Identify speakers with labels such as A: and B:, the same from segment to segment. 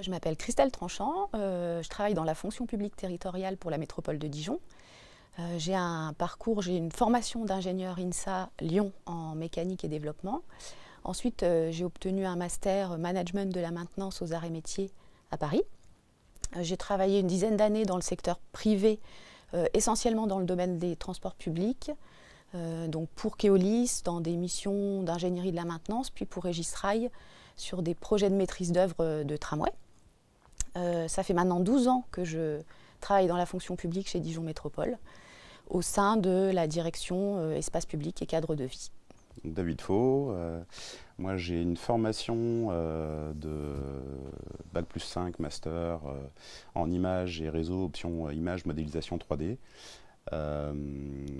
A: Je m'appelle Christelle Tranchant, je travaille dans la fonction publique territoriale pour la métropole de Dijon. J'ai une formation d'ingénieur INSA Lyon en mécanique et développement. Ensuite, j'ai obtenu un master management de la maintenance aux arts et métiers à Paris. J'ai travaillé une dizaine d'années dans le secteur privé, essentiellement dans le domaine des transports publics, donc pour Keolis, dans des missions d'ingénierie de la maintenance, puis pour Régis Rail, sur des projets de maîtrise d'œuvre de tramway. Ça fait maintenant 12 ans que je travaille dans la fonction publique chez Dijon Métropole, au sein de la direction espace public et cadre de vie.
B: David Faux, moi j'ai une formation de Bac+5 master en images et réseau, option image modélisation 3D.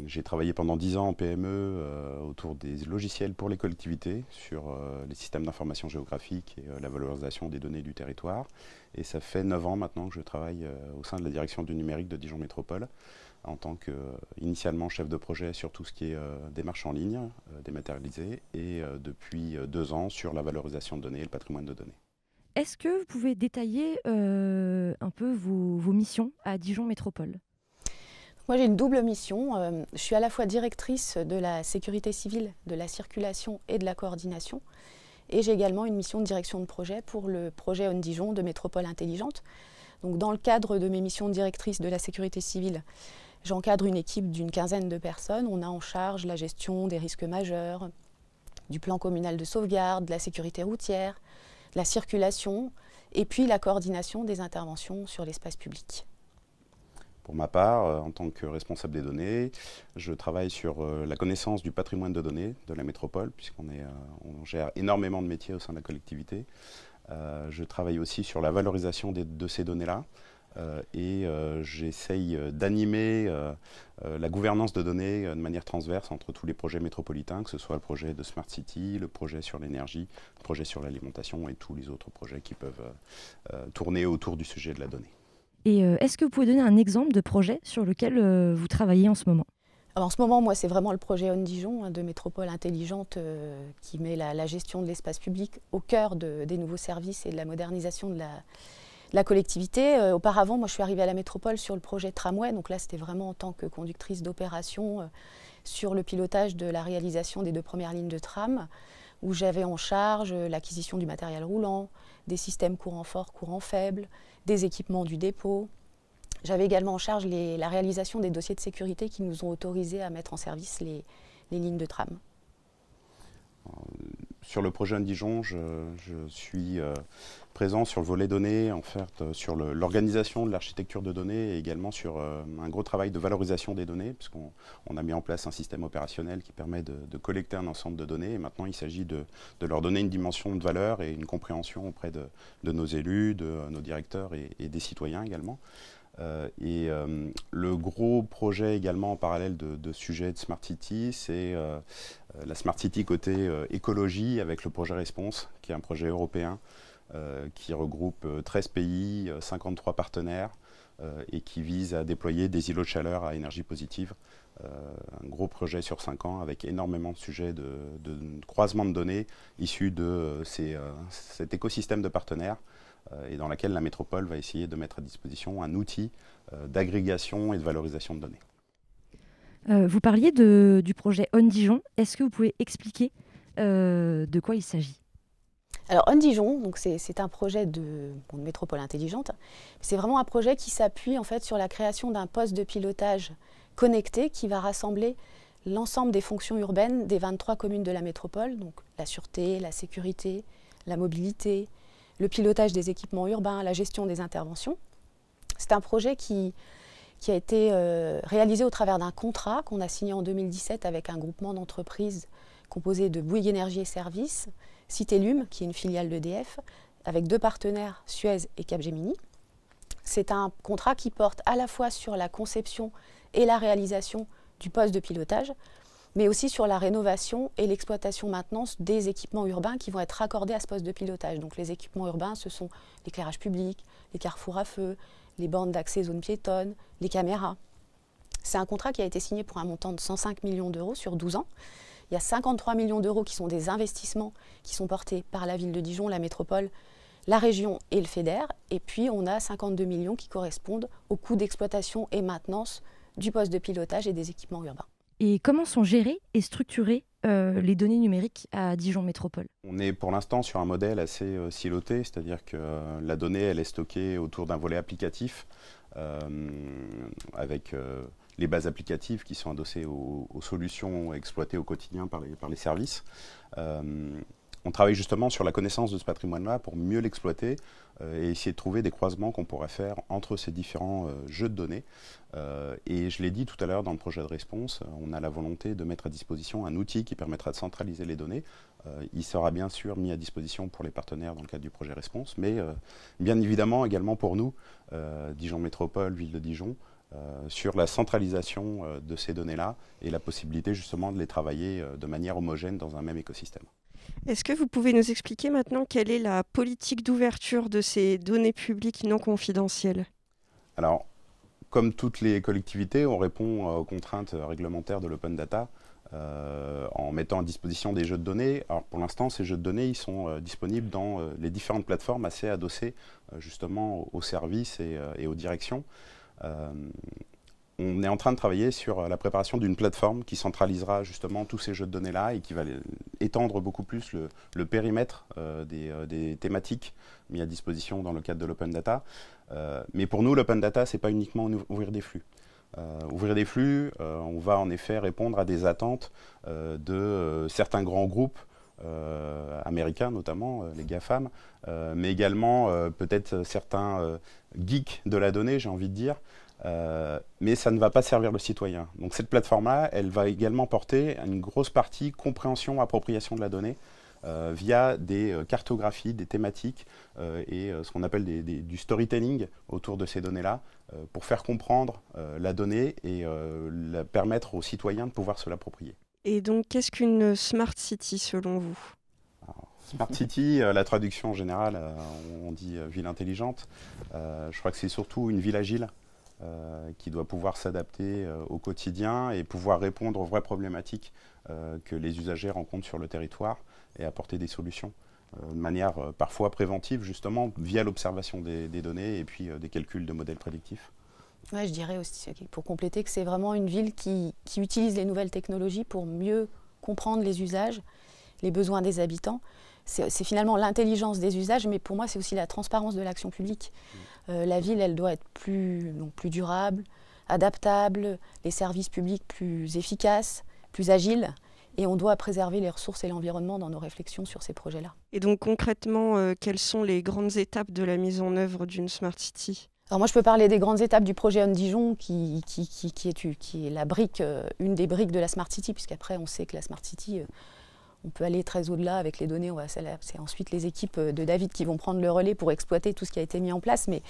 B: J'ai travaillé pendant 10 ans en PME autour des logiciels pour les collectivités sur les systèmes d'information géographique et la valorisation des données du territoire. Et ça fait 9 ans maintenant que je travaille au sein de la direction du numérique de Dijon Métropole en tant qu'initialement chef de projet sur tout ce qui est démarche en ligne, dématérialisée, et depuis 2 ans sur la valorisation de données et le patrimoine de données.
C: Est-ce que vous pouvez détailler un peu vos missions à Dijon Métropole ?
A: Moi, j'ai une double mission. Je suis à la fois directrice de la sécurité civile, de la circulation et de la coordination. Et j'ai également une mission de direction de projet pour le projet On Dijon de Métropole Intelligente. Donc, dans le cadre de mes missions de directrice de la sécurité civile, j'encadre une équipe d'une quinzaine de personnes. On a en charge la gestion des risques majeurs, du plan communal de sauvegarde, de la sécurité routière, de la circulation, et puis la coordination des interventions sur l'espace public.
B: Pour ma part, en tant que responsable des données, je travaille sur la connaissance du patrimoine de données de la métropole, puisqu'on on gère énormément de métiers au sein de la collectivité. Je travaille aussi sur la valorisation de ces données-là et j'essaye d'animer la gouvernance de données de manière transverse entre tous les projets métropolitains, que ce soit le projet de Smart City, le projet sur l'énergie, le projet sur l'alimentation et tous les autres projets qui peuvent tourner autour du sujet de la donnée.
C: Et est-ce que vous pouvez donner un exemple de projet sur lequel vous travaillez en ce moment ?
A: Alors, en ce moment, moi, c'est vraiment le projet On Dijon de Métropole Intelligente qui met la gestion de l'espace public au cœur des nouveaux services et de la modernisation de la collectivité. Auparavant, moi, je suis arrivée à la métropole sur le projet Tramway. Donc là, c'était vraiment en tant que conductrice d'opération sur le pilotage de la réalisation des 2 premières lignes de tram, où j'avais en charge l'acquisition du matériel roulant, des systèmes courant fort, courant faible, des équipements du dépôt. J'avais également en charge la réalisation des dossiers de sécurité qui nous ont autorisés à mettre en service les lignes de tram.
B: Sur le projet Dijon, je suis présent sur le volet données, en fait, sur l'organisation de l'architecture de données et également sur un gros travail de valorisation des données, puisqu'on a mis en place un système opérationnel qui permet de collecter un ensemble de données. Et maintenant, il s'agit de leur donner une dimension de valeur et une compréhension auprès de nos élus, de nos directeurs et des citoyens également. Le gros projet également en parallèle de sujets de Smart City, c'est la Smart City côté écologie avec le projet Response, qui est un projet européen qui regroupe 13 pays, 53 partenaires et qui vise à déployer des îlots de chaleur à énergie positive. Un gros projet sur 5 ans avec énormément de sujets de croisement de données issus de cet écosystème de partenaires et dans laquelle la métropole va essayer de mettre à disposition un outil d'agrégation et de valorisation de données.
C: Vous parliez du projet On Dijon. Est-ce que vous pouvez expliquer de quoi il s'agit ?
A: Alors On Dijon, c'est un projet de métropole intelligente. C'est vraiment un projet qui s'appuie en fait sur la création d'un poste de pilotage connecté qui va rassembler l'ensemble des fonctions urbaines des 23 communes de la métropole, donc la sûreté, la sécurité, la mobilité, le pilotage des équipements urbains, la gestion des interventions. C'est un projet qui a été réalisé au travers d'un contrat qu'on a signé en 2017 avec un groupement d'entreprises composé de Bouygues Énergie et Services, Citélum, qui est une filiale d'EDF, avec 2 partenaires, Suez et Capgemini. C'est un contrat qui porte à la fois sur la conception et la réalisation du poste de pilotage, mais aussi sur la rénovation et l'exploitation maintenance des équipements urbains qui vont être raccordés à ce poste de pilotage. Donc les équipements urbains, ce sont l'éclairage public, les carrefours à feu, les bornes d'accès zone piétonne, les caméras. C'est un contrat qui a été signé pour un montant de 105 millions d'euros sur 12 ans. Il y a 53 millions d'euros qui sont des investissements qui sont portés par la ville de Dijon, la métropole, la région et le FEDER. Et puis, on a 52 millions qui correspondent au coût d'exploitation et maintenance du poste de pilotage et des équipements urbains.
C: Et comment sont gérées et structurées les données numériques à Dijon Métropole?
B: On est pour l'instant sur un modèle assez siloté, c'est-à-dire que la donnée elle est stockée autour d'un volet applicatif avec les bases applicatives qui sont adossées aux solutions exploitées au quotidien par les services. On travaille justement sur la connaissance de ce patrimoine-là pour mieux l'exploiter et essayer de trouver des croisements qu'on pourrait faire entre ces différents jeux de données. Et je l'ai dit tout à l'heure dans le projet de réponse, on a la volonté de mettre à disposition un outil qui permettra de centraliser les données. Il sera bien sûr mis à disposition pour les partenaires dans le cadre du projet réponse, mais bien évidemment également pour nous, Dijon Métropole, Ville de Dijon, sur la centralisation de ces données-là et la possibilité justement de les travailler de manière homogène dans un même écosystème.
D: Est-ce que vous pouvez nous expliquer maintenant quelle est la politique d'ouverture de ces données publiques non confidentielles?
B: Alors, comme toutes les collectivités, on répond aux contraintes réglementaires de l'open data en mettant à disposition des jeux de données. Alors pour l'instant, ces jeux de données ils sont disponibles dans les différentes plateformes assez adossées justement aux services et aux directions. On est en train de travailler sur la préparation d'une plateforme qui centralisera justement tous ces jeux de données-là et qui va étendre beaucoup plus le périmètre des thématiques mis à disposition dans le cadre de l'open data. Mais pour nous, l'open data, ce n'est pas uniquement ouvrir des flux. Ouvrir des flux, on va en effet répondre à des attentes de certains grands groupes américains notamment, les GAFAM, mais également peut-être certains geeks de la donnée, j'ai envie de dire, mais ça ne va pas servir le citoyen. Donc cette plateforme-là, elle va également porter une grosse partie compréhension, appropriation de la donnée via des cartographies, des thématiques et ce qu'on appelle du storytelling autour de ces données-là pour faire comprendre la donnée et permettre aux citoyens de pouvoir se l'approprier.
D: Et donc, qu'est-ce qu'une Smart City selon vous?
B: Alors, Smart City, la traduction générale, on dit ville intelligente. Je crois que c'est surtout une ville agile qui doit pouvoir s'adapter au quotidien et pouvoir répondre aux vraies problématiques que les usagers rencontrent sur le territoire et apporter des solutions de manière parfois préventive, justement, via l'observation des données et puis des calculs de modèles prédictifs.
A: Ouais, je dirais aussi, pour compléter, que c'est vraiment une ville qui utilise les nouvelles technologies pour mieux comprendre les usages, les besoins des habitants. C'est finalement l'intelligence des usages, mais pour moi, c'est aussi la transparence de l'action publique. La ville, elle doit être plus durable, adaptable, les services publics plus efficaces, plus agiles, et on doit préserver les ressources et l'environnement dans nos réflexions sur ces projets-là.
D: Et donc concrètement, quelles sont les grandes étapes de la mise en œuvre d'une Smart City?
A: Alors moi, je peux parler des grandes étapes du projet On Dijon, qui est la brique, une des briques de la Smart City, puisqu'après, on sait que la Smart City, on peut aller très au-delà avec les données. C'est ensuite les équipes de David qui vont prendre le relais pour exploiter tout ce qui a été mis en place. Mais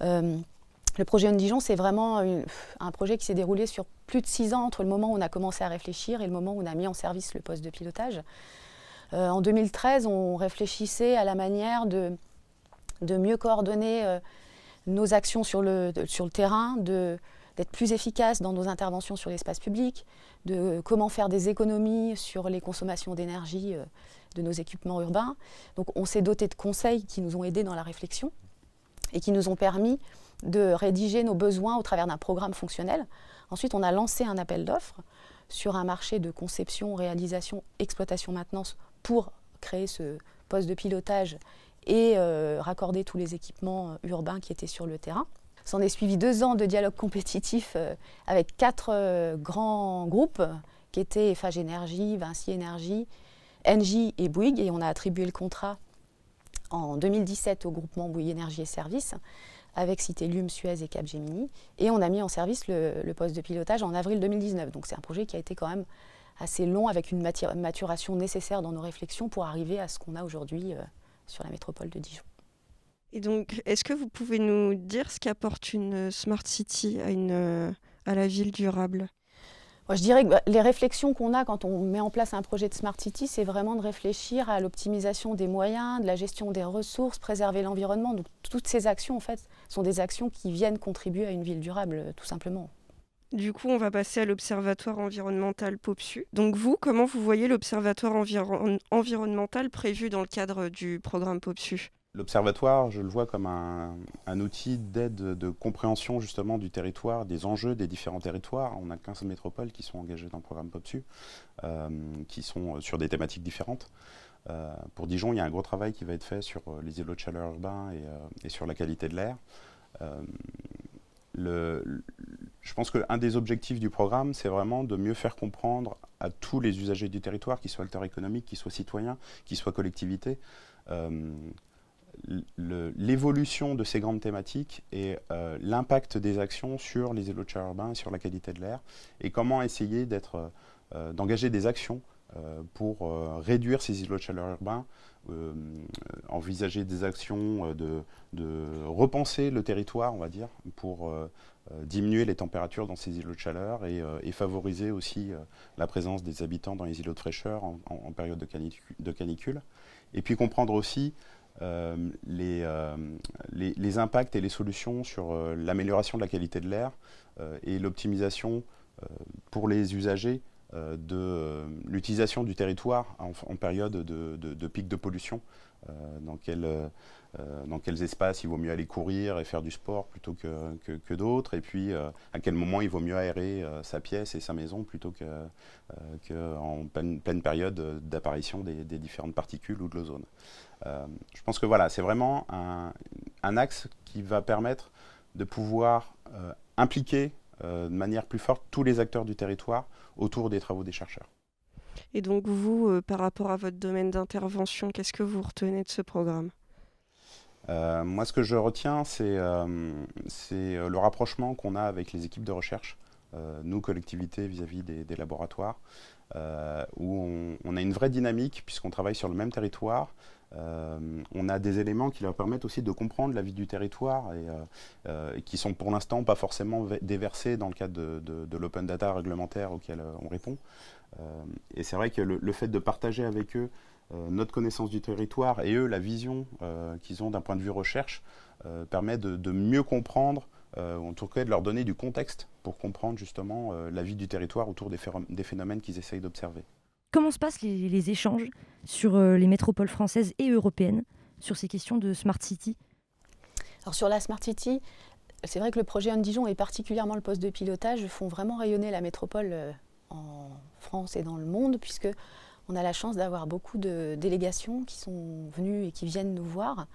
A: le projet On Dijon, c'est vraiment un projet qui s'est déroulé sur plus de 6 ans entre le moment où on a commencé à réfléchir et le moment où on a mis en service le poste de pilotage. En 2013, on réfléchissait à la manière de mieux coordonner nos actions sur le terrain, d'être plus efficaces dans nos interventions sur l'espace public, de comment faire des économies sur les consommations d'énergie de nos équipements urbains. Donc on s'est doté de conseils qui nous ont aidés dans la réflexion et qui nous ont permis de rédiger nos besoins au travers d'un programme fonctionnel. Ensuite, on a lancé un appel d'offres sur un marché de conception, réalisation, exploitation, maintenance pour créer ce poste de pilotage et raccorder tous les équipements urbains qui étaient sur le terrain. S'en est suivi 2 ans de dialogue compétitif avec 4 grands groupes qui étaient Eiffage Énergie, Vinci Énergie, Engie et Bouygues, et on a attribué le contrat en 2017 au groupement Bouygues Énergie et Services avec Citelium, Suez et Capgemini, et on a mis en service le poste de pilotage en avril 2019. Donc c'est un projet qui a été quand même assez long avec une maturation nécessaire dans nos réflexions pour arriver à ce qu'on a aujourd'hui sur la métropole de Dijon.
D: Et donc, est-ce que vous pouvez nous dire ce qu'apporte une Smart City à la ville durable?
A: Moi, je dirais que les réflexions qu'on a quand on met en place un projet de Smart City, c'est vraiment de réfléchir à l'optimisation des moyens, de la gestion des ressources, préserver l'environnement. Donc toutes ces actions, en fait, sont des actions qui viennent contribuer à une ville durable, tout simplement.
D: Du coup, on va passer à l'Observatoire environnemental POPSU. Donc vous, comment vous voyez l'Observatoire environnemental prévu dans le cadre du programme POPSU?
B: L'observatoire, je le vois comme un outil d'aide, de compréhension justement du territoire, des enjeux des différents territoires. On a 15 métropoles qui sont engagées dans le programme POPSU, qui sont sur des thématiques différentes. Pour Dijon, il y a un gros travail qui va être fait sur les îlots de chaleur urbains et sur la qualité de l'air. Je pense qu'un des objectifs du programme, c'est vraiment de mieux faire comprendre à tous les usagers du territoire, qu'ils soient acteurs économiques, qu'ils soient citoyens, qu'ils soient collectivités, l'évolution de ces grandes thématiques et l'impact des actions sur les îlots de chaleur urbains et sur la qualité de l'air, et comment essayer d'engager des actions pour réduire ces îlots de chaleur urbains, envisager des actions de repenser le territoire, on va dire, pour diminuer les températures dans ces îlots de chaleur et favoriser aussi la présence des habitants dans les îlots de fraîcheur en période de canicule. Et puis comprendre aussi les impacts et les solutions sur l'amélioration de la qualité de l'air et l'optimisation pour les usagers de l'utilisation du territoire en période de pic de pollution, dans quels espaces il vaut mieux aller courir et faire du sport plutôt que d'autres, et puis à quel moment il vaut mieux aérer sa pièce et sa maison plutôt qu'en pleine période d'apparition des différentes particules ou de l'ozone. Je pense que voilà, c'est vraiment un axe qui va permettre de pouvoir impliquer de manière plus forte tous les acteurs du territoire autour des travaux des chercheurs.
D: Et donc vous, par rapport à votre domaine d'intervention, qu'est-ce que vous retenez de ce programme ?
B: Moi, ce que je retiens, c'est le rapprochement qu'on a avec les équipes de recherche, nous, collectivités, vis-à-vis des laboratoires, où on a une vraie dynamique puisqu'on travaille sur le même territoire. On a des éléments qui leur permettent aussi de comprendre la vie du territoire et qui sont pour l'instant pas forcément déversés dans le cadre de l'open data réglementaire auquel on répond. Et c'est vrai que le fait de partager avec eux notre connaissance du territoire et eux la vision qu'ils ont d'un point de vue recherche permet de mieux comprendre, en tout cas de leur donner du contexte pour comprendre justement la vie du territoire autour des phénomènes qu'ils essayent d'observer.
C: Comment se passent les échanges sur les métropoles françaises et européennes sur ces questions de Smart City ?
A: Alors sur la Smart City, c'est vrai que le projet Dijon et particulièrement le poste de pilotage font vraiment rayonner la métropole en France et dans le monde, puisque on a la chance d'avoir beaucoup de délégations qui sont venues et qui viennent nous voir.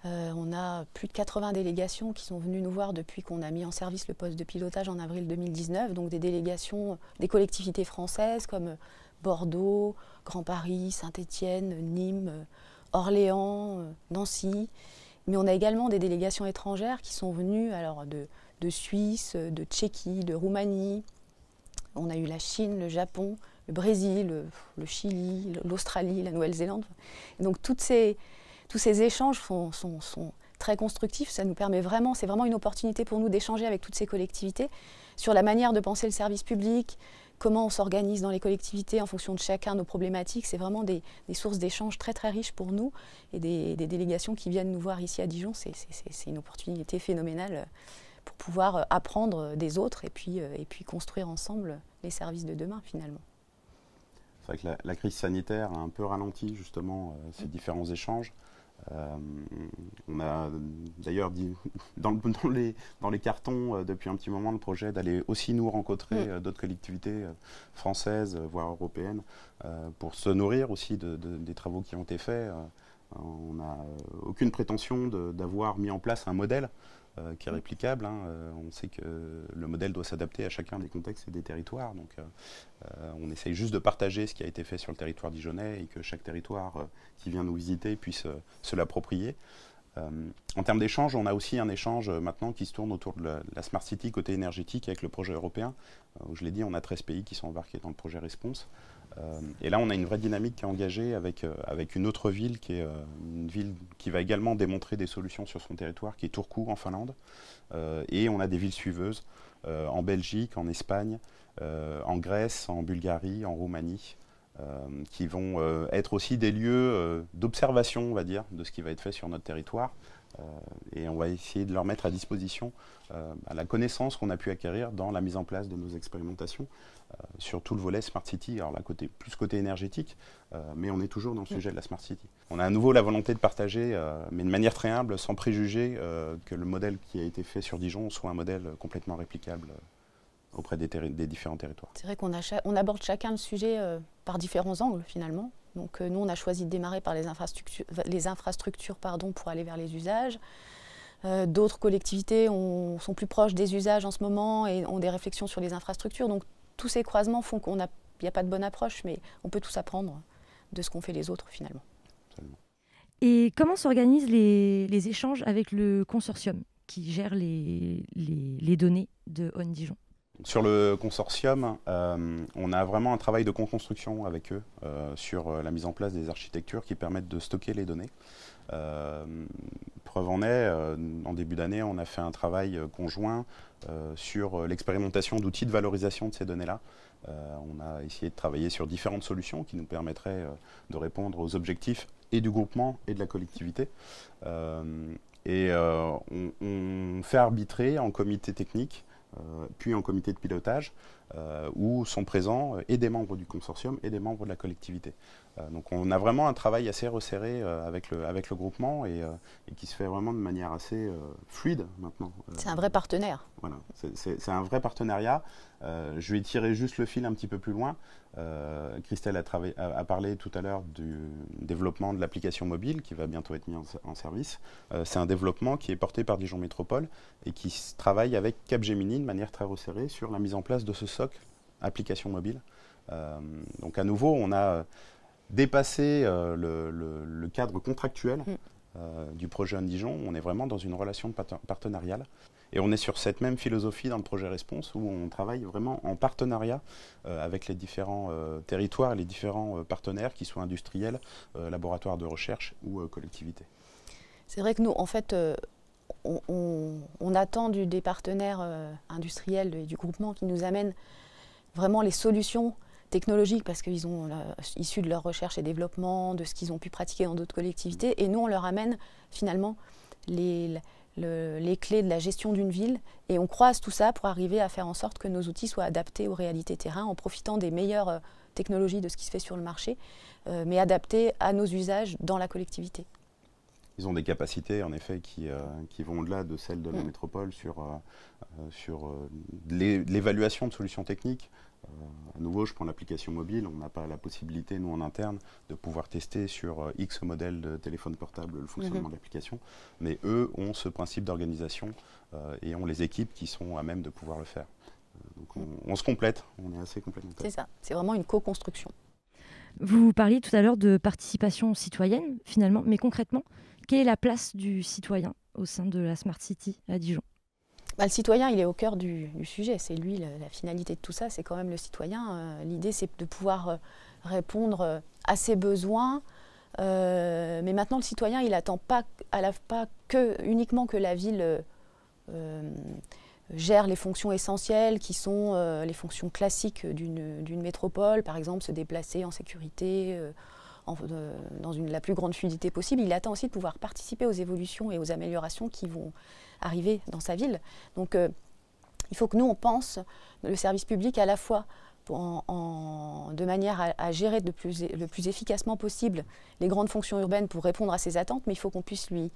A: On a plus de 80 délégations qui sont venues nous voir depuis qu'on a mis en service le poste de pilotage en avril 2019, donc des délégations des collectivités françaises comme Bordeaux, Grand Paris, Saint-Étienne, Nîmes, Orléans, Nancy. Mais on a également des délégations étrangères qui sont venues alors de Suisse, de Tchéquie, de Roumanie. On a eu la Chine, le Japon, le Brésil, le Chili, l'Australie, la Nouvelle-Zélande. Et donc tous ces échanges sont très constructifs. Ça nous permet vraiment, c'est vraiment une opportunité pour nous d'échanger avec toutes ces collectivités sur la manière de penser le service public, comment on s'organise dans les collectivités en fonction de chacun nos problématiques. C'est vraiment des sources d'échanges très très riches pour nous et des délégations qui viennent nous voir ici à Dijon. C'est une opportunité phénoménale pour pouvoir apprendre des autres et puis construire ensemble les services de demain finalement.
B: C'est vrai que la crise sanitaire a un peu ralenti justement ces différents échanges. On a d'ailleurs dit dans les cartons depuis un petit moment le projet d'aller aussi nous rencontrer d'autres collectivités françaises, voire européennes, pour se nourrir aussi des travaux qui ont été faits. On n'a aucune prétention d'avoir mis en place un modèle qui est réplicable. On sait que le modèle doit s'adapter à chacun des contextes et des territoires. Donc on essaye juste de partager ce qui a été fait sur le territoire dijonnais et que chaque territoire qui vient nous visiter puisse se l'approprier. En termes d'échange, on a aussi un échange maintenant qui se tourne autour de la Smart City côté énergétique avec le projet européen. Je l'ai dit, on a 13 pays qui sont embarqués dans le projet Response. Et là, on a une vraie dynamique qui est engagée avec une autre ville qui est une ville qui va également démontrer des solutions sur son territoire, qui est Turku en Finlande. Et on a des villes suiveuses en Belgique, en Espagne, en Grèce, en Bulgarie, en Roumanie, qui vont être aussi des lieux d'observation, on va dire, de ce qui va être fait sur notre territoire, Et on va essayer de leur mettre à disposition la connaissance qu'on a pu acquérir dans la mise en place de nos expérimentations sur tout le volet Smart City. Alors là, plus côté énergétique, mais on est toujours dans le sujet de la Smart City. On a à nouveau la volonté de partager, mais de manière très humble, sans préjuger que le modèle qui a été fait sur Dijon soit un modèle complètement réplicable auprès des différents territoires.
A: C'est vrai qu'on aborde chacun le sujet par différents angles finalement. Donc nous, on a choisi de démarrer par les infrastructures pour aller vers les usages. D'autres collectivités sont plus proches des usages en ce moment et ont des réflexions sur les infrastructures. Donc tous ces croisements font qu'il n'y a pas de bonne approche, mais on peut tous apprendre de ce qu'ont fait les autres finalement.
B: Absolument.
C: Et comment s'organisent les échanges avec le consortium qui gère les données de ON Dijon?
B: Sur le consortium, on a vraiment un travail de co-construction avec eux sur la mise en place des architectures qui permettent de stocker les données. Preuve en est, en début d'année, on a fait un travail conjoint sur l'expérimentation d'outils de valorisation de ces données-là. On a essayé de travailler sur différentes solutions qui nous permettraient de répondre aux objectifs et du groupement et de la collectivité. On fait arbitrer en comité technique puis en comité de pilotage, où sont présents et des membres du consortium et des membres de la collectivité. Donc on a vraiment un travail assez resserré avec le groupement et qui se fait vraiment de manière assez fluide maintenant.
A: C'est un vrai partenaire.
B: Voilà, c'est un vrai partenariat. Je vais tirer juste le fil un petit peu plus loin. Christelle a parlé tout à l'heure du développement de l'application mobile qui va bientôt être mis en service. C'est un développement qui est porté par Dijon Métropole et qui travaille avec Capgemini de manière très resserrée sur la mise en place de ce socle application mobile. Donc à nouveau, on a dépassé le cadre contractuel du projet ON Dijon. On est vraiment dans une relation partenariale. Et on est sur cette même philosophie dans le projet Response où on travaille vraiment en partenariat avec les différents territoires et les différents partenaires, qu'ils soient industriels, laboratoires de recherche ou collectivités.
A: C'est vrai que nous, en fait, on attend des partenaires industriels et du groupement qui nous amènent vraiment les solutions technologiques parce qu'ils ont issus de leur recherche et développement, de ce qu'ils ont pu pratiquer dans d'autres collectivités. Et nous, on leur amène finalement les clés de la gestion d'une ville et on croise tout ça pour arriver à faire en sorte que nos outils soient adaptés aux réalités terrain en profitant des meilleures technologies de ce qui se fait sur le marché, mais adaptés à nos usages dans la collectivité.
B: Ils ont des capacités en effet qui vont au-delà de celles de la métropole sur l'évaluation de solutions techniques. À nouveau, je prends l'application mobile, on n'a pas la possibilité, nous en interne, de pouvoir tester sur X modèles de téléphone portable le fonctionnement de l'application, mais eux ont ce principe d'organisation et ont les équipes qui sont à même de pouvoir le faire. Donc on se complète, on est assez complémentaires.
A: C'est ça, c'est vraiment une co-construction.
C: Vous parliez tout à l'heure de participation citoyenne, finalement, mais concrètement, quelle est la place du citoyen au sein de la Smart City à Dijon ?
A: Le citoyen, il est au cœur du sujet. C'est lui, la finalité de tout ça, c'est quand même le citoyen. L'idée, c'est de pouvoir répondre à ses besoins. Mais maintenant, le citoyen, il n'attend pas uniquement que la ville gère les fonctions essentielles, qui sont les fonctions classiques d'une métropole, par exemple se déplacer en sécurité, dans la plus grande fluidité possible. Il attend aussi de pouvoir participer aux évolutions et aux améliorations qui vont arriver dans sa ville. Donc il faut que nous, on pense le service public à la fois de manière à gérer le plus efficacement possible les grandes fonctions urbaines pour répondre à ses attentes, mais il faut qu'on puisse lui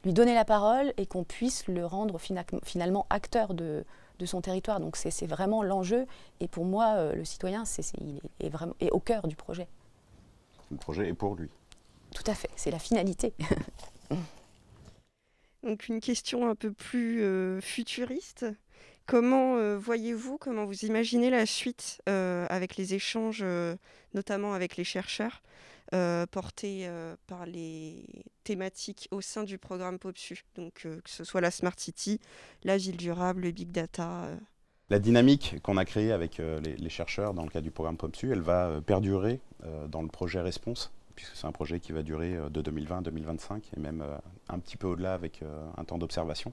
A: donner la parole et qu'on puisse le rendre finalement acteur de son territoire. Donc c'est vraiment l'enjeu. Et pour moi, le citoyen, il est au cœur du projet.
B: Le projet est pour lui.
A: Tout à fait, c'est la finalité.
D: Donc une question un peu plus futuriste. Comment comment vous imaginez la suite avec les échanges, notamment avec les chercheurs, portés par les thématiques au sein du programme POPSU, donc que ce soit la Smart City, la ville durable, le Big Data
B: La dynamique qu'on a créée avec les chercheurs dans le cadre du programme POPSU, elle va perdurer dans le projet Response, puisque c'est un projet qui va durer de 2020 à 2025 et même un petit peu au-delà avec un temps d'observation.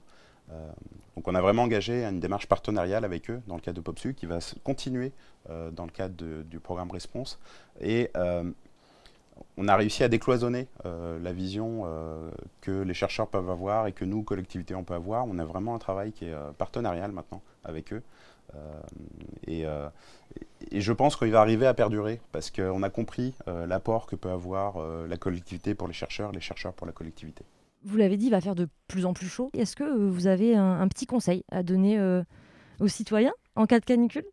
B: Donc on a vraiment engagé une démarche partenariale avec eux dans le cadre de POPSU qui va continuer dans le cadre du programme Response. Et on a réussi à décloisonner la vision que les chercheurs peuvent avoir et que nous, collectivités, on peut avoir. On a vraiment un travail qui est partenarial maintenant avec eux. Et je pense qu'il va arriver à perdurer parce qu'on a compris l'apport que peut avoir la collectivité pour les chercheurs pour la collectivité.
C: Vous l'avez dit, il va faire de plus en plus chaud. Est-ce que vous avez un petit conseil à donner aux citoyens en cas de canicule?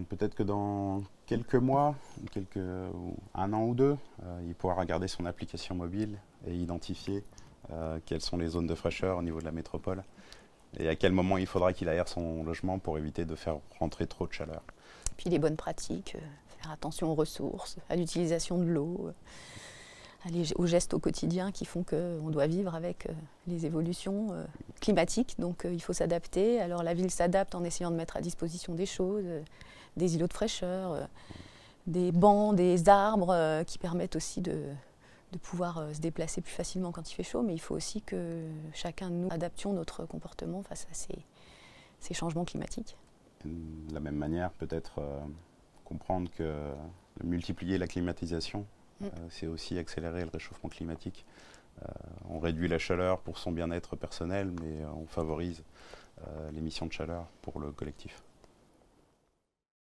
B: Peut-être que dans quelques mois, un an ou deux, il pourra regarder son application mobile et identifier quelles sont les zones de fraîcheur au niveau de la métropole et à quel moment il faudra qu'il aère son logement pour éviter de faire rentrer trop de chaleur.
A: Puis les bonnes pratiques, faire attention aux ressources, à l'utilisation de l'eau, aux gestes au quotidien qui font qu'on doit vivre avec les évolutions climatiques. Donc il faut s'adapter. Alors la ville s'adapte en essayant de mettre à disposition des choses, des îlots de fraîcheur, des bancs, des arbres qui permettent aussi de pouvoir se déplacer plus facilement quand il fait chaud. Mais il faut aussi que chacun de nous adaptions notre comportement face à ces changements climatiques.
B: De la même manière, peut-être comprendre que multiplier la climatisation, c'est aussi accélérer le réchauffement climatique. On réduit la chaleur pour son bien-être personnel, mais on favorise l'émission de chaleur pour le collectif.